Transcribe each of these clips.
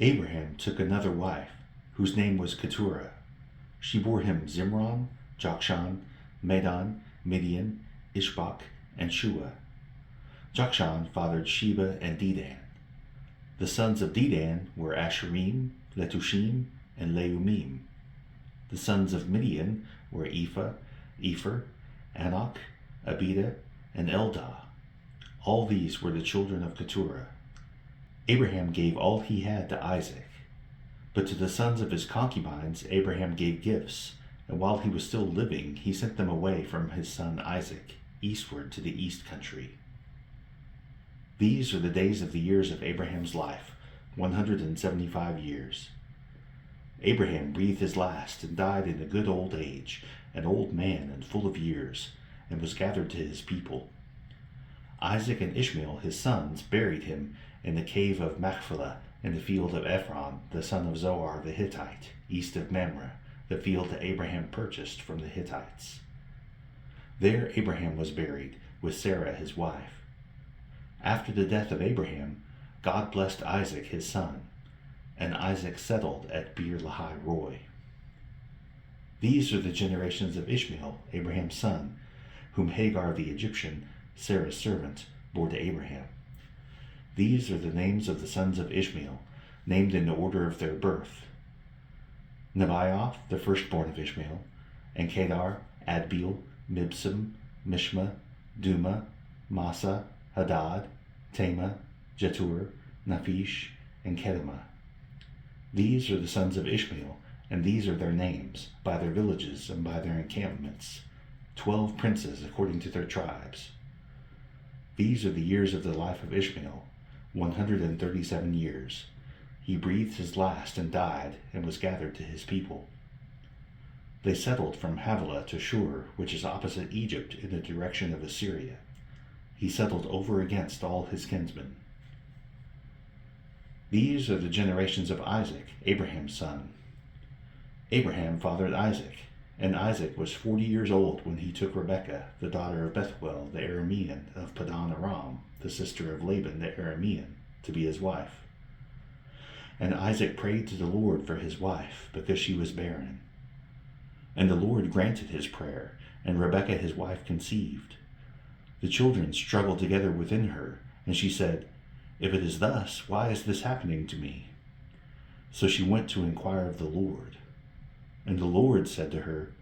Abraham took another wife, whose name was Keturah. She bore him Zimron, Jokshan, Medan, Midian, Ishbak, and Shua. Jokshan fathered Sheba and Dedan. The sons of Dedan were Asherim, Letushim, and Leumim. The sons of Midian were Epher, Anak, Abida, and Eldah. All these were the children of Keturah. Abraham gave all he had to Isaac. But to the sons of his concubines Abraham gave gifts, and while he was still living he sent them away from his son Isaac, eastward to the east country. These are the days of the years of Abraham's life, 175 years. Abraham breathed his last and died in a good old age, an old man and full of years, and was gathered to his people. Isaac and Ishmael his sons buried him in the cave of Machpelah in the field of Ephron, the son of Zohar the Hittite, east of Mamre, the field that Abraham purchased from the Hittites. There Abraham was buried, with Sarah his wife. After the death of Abraham, God blessed Isaac his son, and Isaac settled at Beer Lahai Roi. These are the generations of Ishmael, Abraham's son, whom Hagar the Egyptian, Sarah's servant, bore to Abraham. These are the names of the sons of Ishmael, named in the order of their birth: Nebaioth, the firstborn of Ishmael, and Kedar, Adbeel, Mibsam, Mishma, Duma, Massa, Hadad, Tema, Jetur, Naphish, and Kedemah. These are the sons of Ishmael, and these are their names, by their villages and by their encampments, 12 princes according to their tribes. These are the years of the life of Ishmael, 137 years. He breathed his last and died, and was gathered to his people. They settled from Havilah to Shur, which is opposite Egypt in the direction of Assyria. He settled over against all his kinsmen. These are the generations of Isaac, Abraham's son. Abraham fathered Isaac, and Isaac was 40 years old when he took Rebekah, the daughter of Bethuel the Aramean of Padan Aram, the sister of Laban the Aramean, to be his wife. And Isaac prayed to the Lord for his wife, because she was barren. And the Lord granted his prayer, and Rebekah his wife conceived. The children struggled together within her, and she said, "If it is thus, why is this happening to me?" So she went to inquire of the Lord. And the Lord said to her,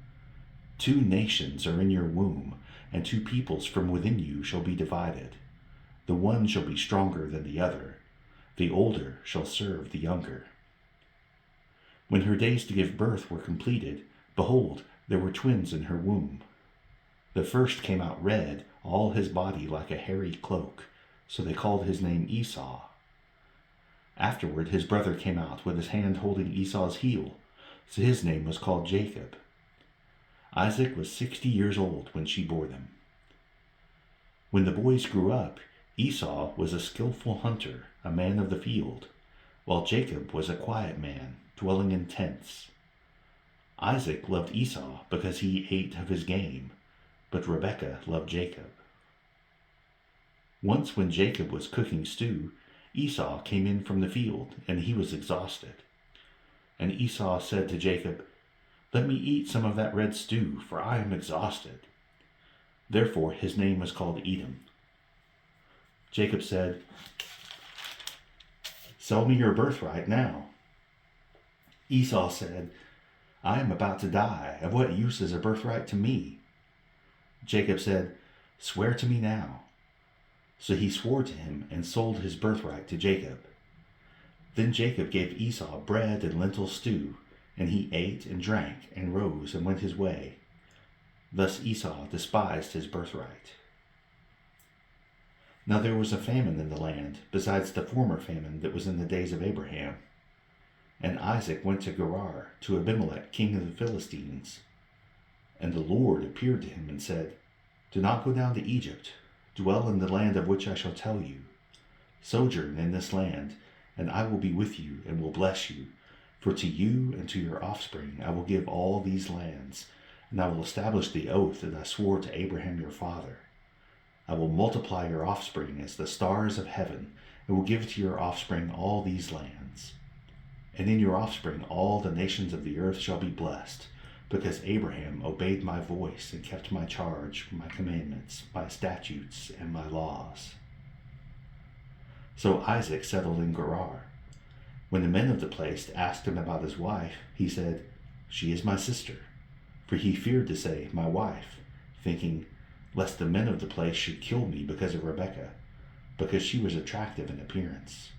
2 nations are in your womb, and 2 peoples from within you shall be divided. The one shall be stronger than the other. The older shall serve the younger. When her days to give birth were completed, behold, there were twins in her womb. The first came out red, all his body like a hairy cloak, so they called his name Esau. Afterward his brother came out with his hand holding Esau's heel, so his name was called Jacob. Isaac was 60 years old when she bore them. When the boys grew up, Esau was a skillful hunter, a man of the field, while Jacob was a quiet man, dwelling in tents. Isaac loved Esau because he ate of his game, but Rebekah loved Jacob. Once when Jacob was cooking stew, Esau came in from the field, and he was exhausted. And Esau said to Jacob, "Let me eat some of that red stew, for I am exhausted." Therefore his name was called Edom. Jacob said, "Sell me your birthright now." Esau said, "I am about to die. Of what use is a birthright to me?" Jacob said, "Swear to me now." So he swore to him and sold his birthright to Jacob. Then Jacob gave Esau bread and lentil stew, and he ate and drank and rose and went his way. Thus Esau despised his birthright. Now there was a famine in the land, besides the former famine that was in the days of Abraham. And Isaac went to Gerar, to Abimelech, king of the Philistines. And the Lord appeared to him and said, "Do not go down to Egypt. Dwell in the land of which I shall tell you. Sojourn in this land, and I will be with you and will bless you. For to you and to your offspring I will give all these lands, and I will establish the oath that I swore to Abraham your father. I will multiply your offspring as the stars of heaven, and will give to your offspring all these lands. and in your offspring all the nations of the earth shall be blessed, because Abraham obeyed my voice and kept my charge, my commandments, my statutes, and my laws." So Isaac settled in Gerar. When the men of the place asked him about his wife, he said, "She is my sister," for he feared to say, "my wife," thinking, lest the men of the place should kill me because of Rebekah, because she was attractive in appearance.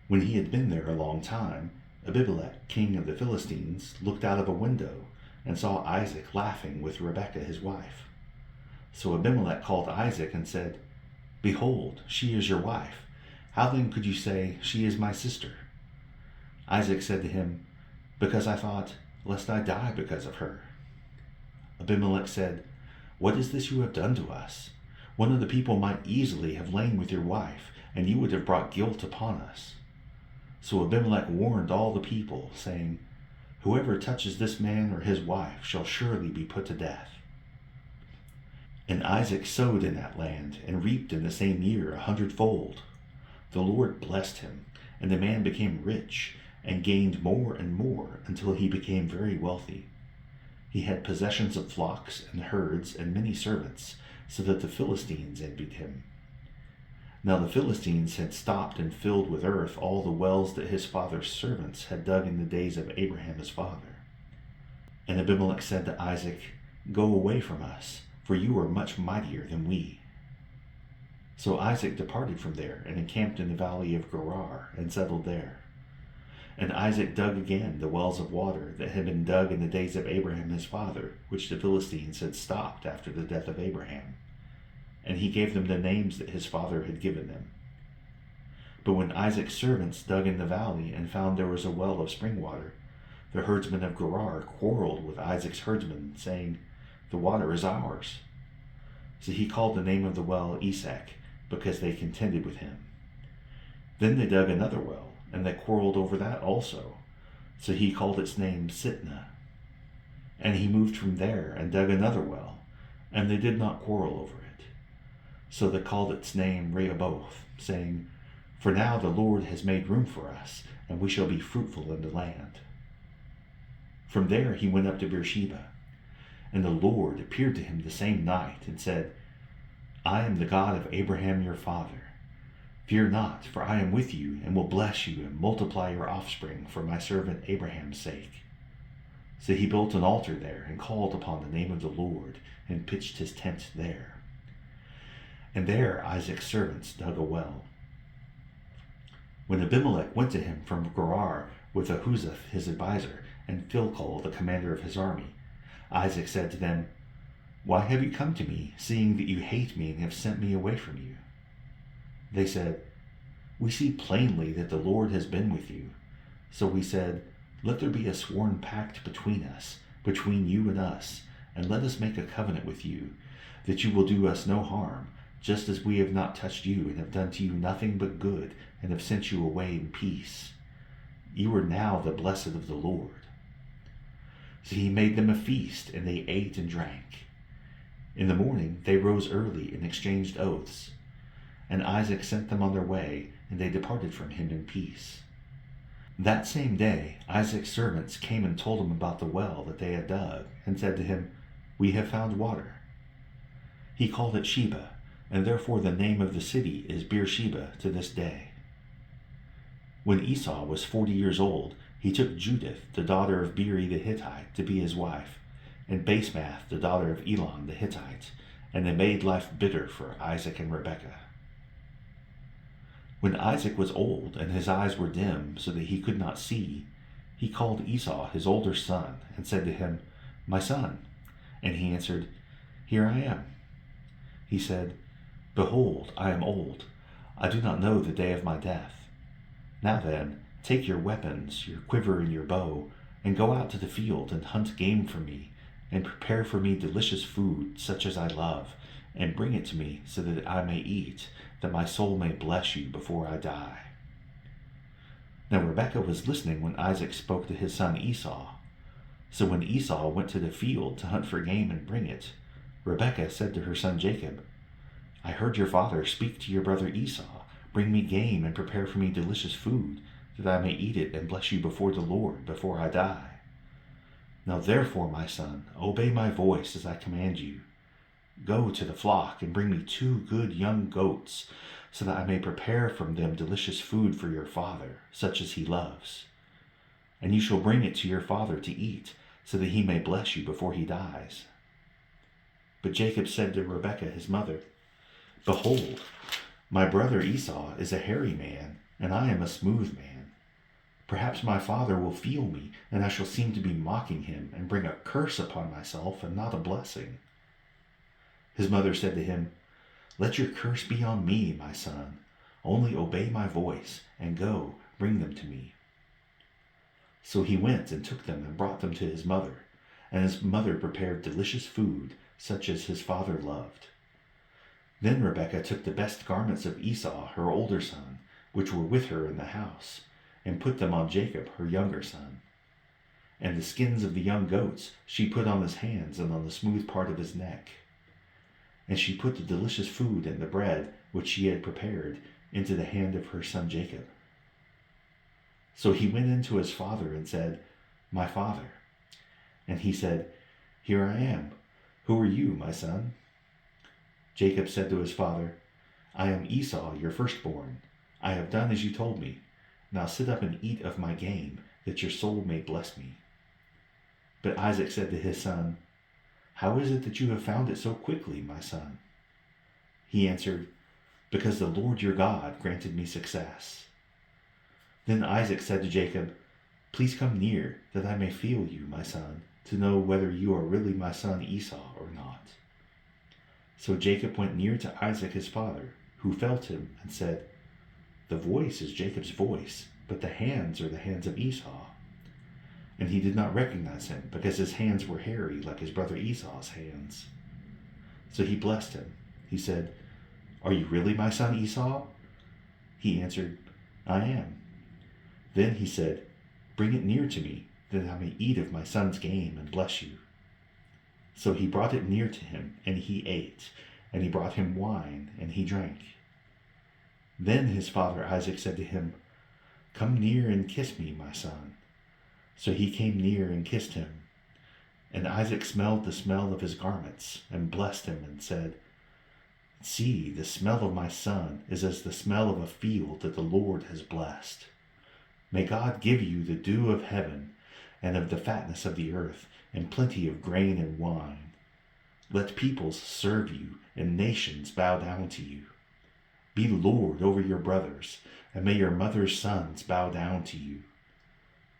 When he had been there a long time, Abimelech, king of the Philistines, looked out of a window and saw Isaac laughing with Rebekah his wife. So Abimelech called Isaac and said, "Behold, she is your wife. How then could you say, 'She is my sister'?" Isaac said to him, "Because I thought, lest I die because of her." Abimelech said, "What is this you have done to us? One of the people might easily have lain with your wife, and you would have brought guilt upon us." So Abimelech warned all the people, saying, "Whoever touches this man or his wife shall surely be put to death." And Isaac sowed in that land, and reaped in the same year 100-fold. The Lord blessed him, and the man became rich, and gained more and more, until he became very wealthy. He had possessions of flocks and herds and many servants, so that the Philistines envied him. Now the Philistines had stopped and filled with earth all the wells that his father's servants had dug in the days of Abraham his father. And Abimelech said to Isaac, "Go away from us, for you are much mightier than we." So Isaac departed from there and encamped in the valley of Gerar and settled there. And Isaac dug again the wells of water that had been dug in the days of Abraham his father, which the Philistines had stopped after the death of Abraham. And he gave them the names that his father had given them. But when Isaac's servants dug in the valley and found there was a well of spring water, the herdsmen of Gerar quarreled with Isaac's herdsmen, saying, "The water is ours." So he called the name of the well Esek, because they contended with him. Then they dug another well, and they quarreled over that also. So he called its name Sitnah. And he moved from there and dug another well, and they did not quarrel over it. So they called its name Rehoboth, saying, "For now the Lord has made room for us, and we shall be fruitful in the land." From there he went up to Beersheba, and the Lord appeared to him the same night and said, "I am the God of Abraham your father. Fear not, for I am with you, and will bless you and multiply your offspring for my servant Abraham's sake." So he built an altar there and called upon the name of the Lord and pitched his tent there. And there Isaac's servants dug a well. When Abimelech went to him from Gerar with Ahuzzath his adviser and Phicol the commander of his army, Isaac said to them, "Why have you come to me, seeing that you hate me and have sent me away from you?" They said, "We see plainly that the Lord has been with you." So we said, "Let there be a sworn pact between us, between you and us, and let us make a covenant with you, that you will do us no harm, just as we have not touched you and have done to you nothing but good, and have sent you away in peace. You are now the blessed of the Lord." So he made them a feast, and they ate and drank. In the morning they rose early and exchanged oaths. And Isaac sent them on their way, and they departed from him in peace. That same day Isaac's servants came and told him about the well that they had dug, and said to him, "We have found water." He called it Sheba, and therefore the name of the city is Beersheba to this day. When Esau was 40 years old, he took Judith, the daughter of Beeri the Hittite, to be his wife, and Basemath, the daughter of Elon the Hittite, and they made life bitter for Isaac and Rebekah. When Isaac was old and his eyes were dim so that he could not see, he called Esau his older son and said to him, "My son." And he answered, "Here I am." He said, "Behold, I am old. I do not know the day of my death. Now then, take your weapons, your quiver and your bow, and go out to the field and hunt game for me, and prepare for me delicious food such as I love, and bring it to me so that I may eat, that my soul may bless you before I die." Now Rebekah was listening when Isaac spoke to his son Esau. So when Esau went to the field to hunt for game and bring it, Rebekah said to her son Jacob, "I heard your father speak to your brother Esau, 'Bring me game and prepare for me delicious food, that I may eat it and bless you before the Lord before I die. Now therefore, my son, obey my voice as I command you. Go to the flock and bring me 2 good young goats, so that I may prepare from them delicious food for your father, such as he loves. And you shall bring it to your father to eat, so that he may bless you before he dies." But Jacob said to Rebekah his mother, "Behold, my brother Esau is a hairy man, and I am a smooth man. Perhaps my father will feel me, and I shall seem to be mocking him, and bring a curse upon myself, and not a blessing." His mother said to him, "Let your curse be on me, my son. Only obey my voice, and go, bring them to me." So he went and took them and brought them to his mother, and his mother prepared delicious food, such as his father loved. Then Rebekah took the best garments of Esau, her older son, which were with her in the house, and put them on Jacob, her younger son. And the skins of the young goats she put on his hands and on the smooth part of his neck. And she put the delicious food and the bread which she had prepared into the hand of her son Jacob. So he went in to his father and said, "My father." And he said, "Here I am. Who are you, my son?" Jacob said to his father, "I am Esau, your firstborn. I have done as you told me. Now sit up and eat of my game, that your soul may bless me." But Isaac said to his son, "How is it that you have found it so quickly, my son?" He answered, "Because the Lord your God granted me success." Then Isaac said to Jacob, "Please come near, that I may feel you, my son, to know whether you are really my son Esau or not." So Jacob went near to Isaac his father, who felt him and said, "The voice is Jacob's voice, but the hands are the hands of Esau." And he did not recognize him, because his hands were hairy like his brother Esau's hands. So he blessed him. He said, "Are you really my son Esau?" He answered, "I am." Then he said, "Bring it near to me, that I may eat of my son's game and bless you." So he brought it near to him, and he ate, and he brought him wine, and he drank. Then his father Isaac said to him, "Come near and kiss me, my son." So he came near and kissed him. And Isaac smelled the smell of his garments, and blessed him, and said, "See, the smell of my son is as the smell of a field that the Lord has blessed. May God give you the dew of heaven, and of the fatness of the earth, and plenty of grain and wine. Let peoples serve you, and nations bow down to you. Be Lord over your brothers, and may your mother's sons bow down to you.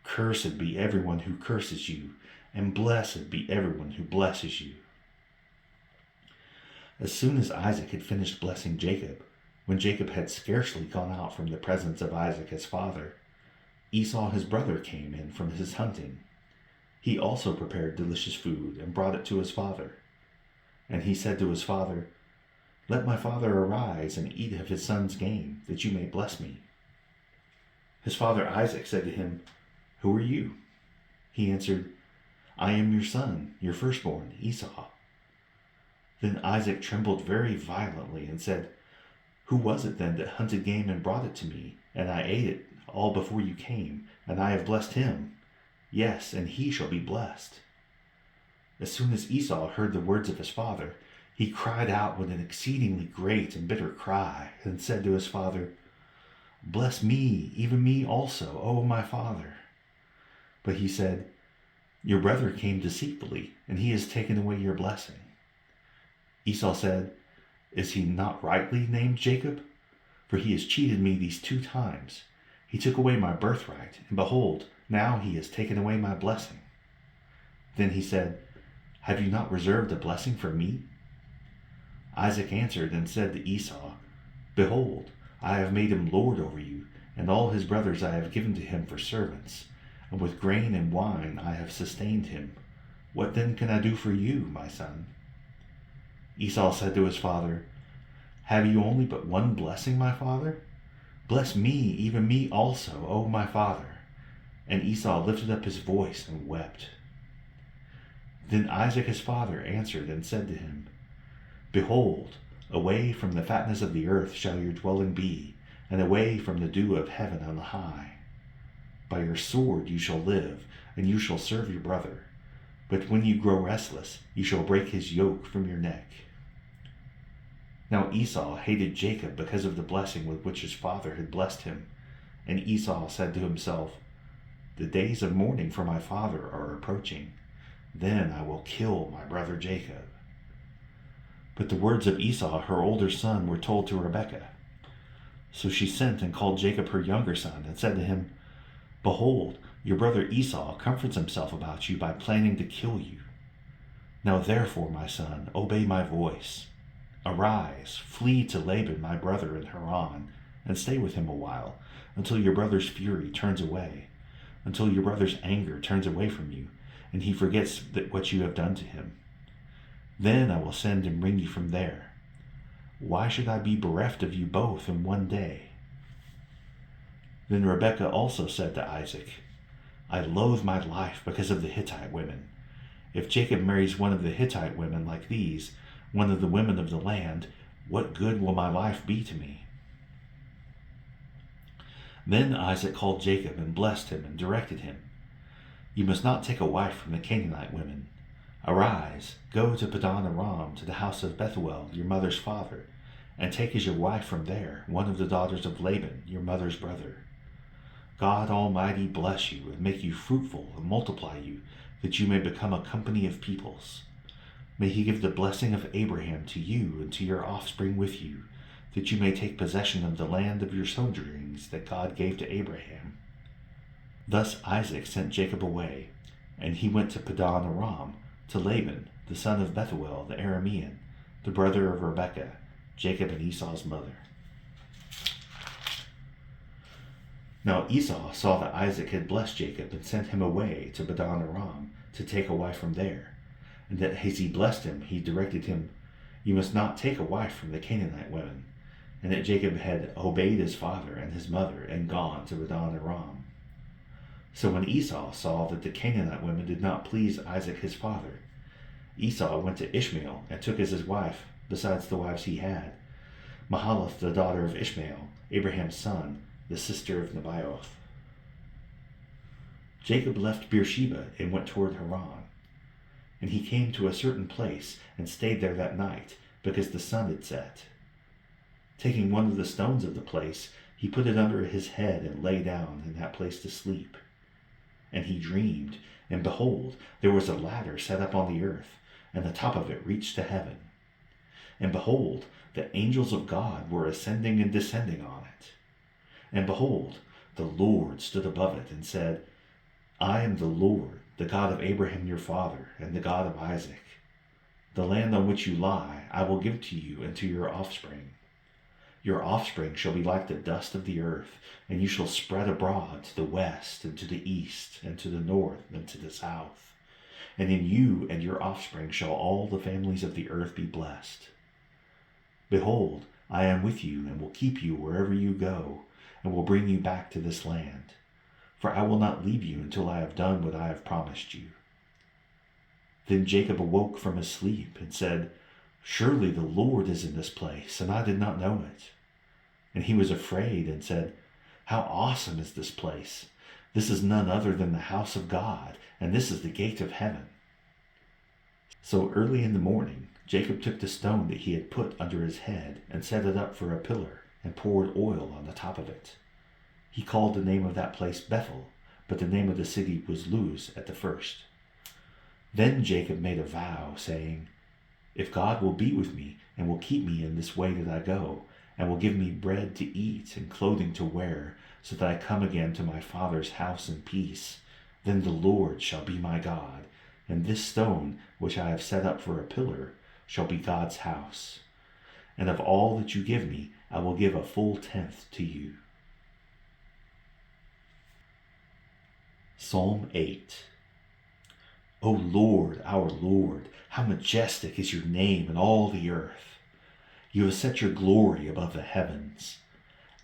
Cursed be everyone who curses you, and blessed be everyone who blesses you." As soon as Isaac had finished blessing Jacob, when Jacob had scarcely gone out from the presence of Isaac his father, Esau his brother came in from his hunting. He also prepared delicious food and brought it to his father. And he said to his father, "Let my father arise and eat of his son's game, that you may bless me." His father Isaac said to him, "Who are you?" He answered, "I am your son, your firstborn, Esau." Then Isaac trembled very violently and said, "Who was it then that hunted game and brought it to me, and I ate it all before you came, and I have blessed him? Yes, and he shall be blessed." As soon as Esau heard the words of his father, he cried out with an exceedingly great and bitter cry, and said to his father, "Bless me, even me also, O my father." But he said, "Your brother came deceitfully, and he has taken away your blessing." Esau said, "Is he not rightly named Jacob? For he has cheated me these 2 times. He took away my birthright, and behold, now he has taken away my blessing." Then he said, "Have you not reserved a blessing for me?" Isaac answered and said to Esau, "Behold, I have made him lord over you, and all his brothers I have given to him for servants, and with grain and wine I have sustained him. What then can I do for you, my son?" Esau said to his father, "Have you only but one blessing, my father? Bless me, even me also, O my father." And Esau lifted up his voice and wept. Then Isaac his father answered and said to him, "Behold, away from the fatness of the earth shall your dwelling be, and away from the dew of heaven on the high. By your sword you shall live, and you shall serve your brother. But when you grow restless, you shall break his yoke from your neck." Now Esau hated Jacob because of the blessing with which his father had blessed him. And Esau said to himself, "The days of mourning for my father are approaching. Then I will kill my brother Jacob." But the words of Esau, her older son, were told to Rebekah. So she sent and called Jacob her younger son, and said to him, "Behold, your brother Esau comforts himself about you by planning to kill you. Now therefore, my son, obey my voice. Arise, flee to Laban my brother in Haran, and stay with him a while, until your brother's fury turns away, until your brother's anger turns away from you, and he forgets what you have done to him. Then I will send and bring you from there. Why should I be bereft of you both in one day?" Then Rebekah also said to Isaac, "I loathe my life because of the Hittite women. If Jacob marries one of the Hittite women like these, one of the women of the land, what good will my life be to me?" Then Isaac called Jacob and blessed him and directed him, "You must not take a wife from the Canaanite women. Arise, go to Padan Aram, to the house of Bethuel, your mother's father, and take as your wife from there one of the daughters of Laban, your mother's brother. God Almighty bless you and make you fruitful and multiply you, that you may become a company of peoples. May he give the blessing of Abraham to you and to your offspring with you, that you may take possession of the land of your sojournings that God gave to Abraham." Thus Isaac sent Jacob away, and he went to Padan Aram, to Laban, the son of Bethuel the Aramean, the brother of Rebekah, Jacob and Esau's mother. Now Esau saw that Isaac had blessed Jacob and sent him away to Padan Aram to take a wife from there, and that as he blessed him, he directed him, "You must not take a wife from the Canaanite women," and that Jacob had obeyed his father and his mother and gone to Padan Aram. So when Esau saw that the Canaanite women did not please Isaac his father, Esau went to Ishmael and took as his wife, besides the wives he had, Mahalath the daughter of Ishmael, Abraham's son, the sister of Nebaioth. Jacob left Beersheba and went toward Haran. And he came to a certain place and stayed there that night, because the sun had set. Taking one of the stones of the place, he put it under his head and lay down in that place to sleep. And he dreamed, and behold, there was a ladder set up on the earth, and the top of it reached to heaven. And behold, the angels of God were ascending and descending on it. And behold, the Lord stood above it and said, "I am the Lord, the God of Abraham your father, and the God of Isaac. The land on which you lie I will give to you and to your offspring. Your offspring shall be like the dust of the earth, and you shall spread abroad to the west and to the east and to the north and to the south. And in you and your offspring shall all the families of the earth be blessed. Behold, I am with you and will keep you wherever you go, and will bring you back to this land. For I will not leave you until I have done what I have promised you." Then Jacob awoke from his sleep and said, "Surely the Lord is in this place, and I did not know it." And he was afraid and said, "How awesome is this place! This is none other than the house of God, and this is the gate of heaven." So early in the morning, Jacob took the stone that he had put under his head and set it up for a pillar, and poured oil on the top of it. He called the name of that place Bethel, but the name of the city was Luz at the first. Then Jacob made a vow, saying, "If God will be with me, and will keep me in this way that I go, and will give me bread to eat and clothing to wear, so that I come again to my father's house in peace, then the Lord shall be my God, and this stone which I have set up for a pillar shall be God's house. And of all that you give me, I will give a full tenth to you." Psalm 8. O Lord, our Lord, how majestic is your name in all the earth. You have set your glory above the heavens.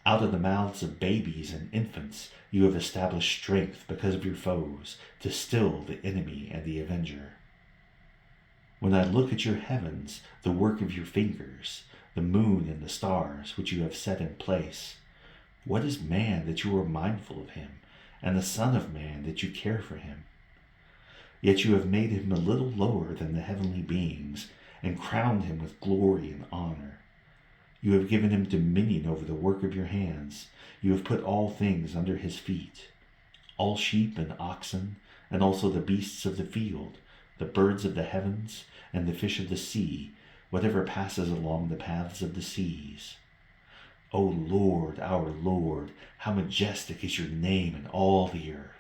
Out of the mouths of babies and infants you have established strength because of your foes, to still the enemy and the avenger. When I look at your heavens, the work of your fingers, the moon and the stars which you have set in place, what is man that you are mindful of him, and the Son of Man that you care for him. Yet you have made him a little lower than the heavenly beings, and crowned him with glory and honor. You have given him dominion over the work of your hands. You have put all things under his feet, all sheep and oxen, and also the beasts of the field, the birds of the heavens, and the fish of the sea, whatever passes along the paths of the seas. O Lord, our Lord, how majestic is your name in all the earth.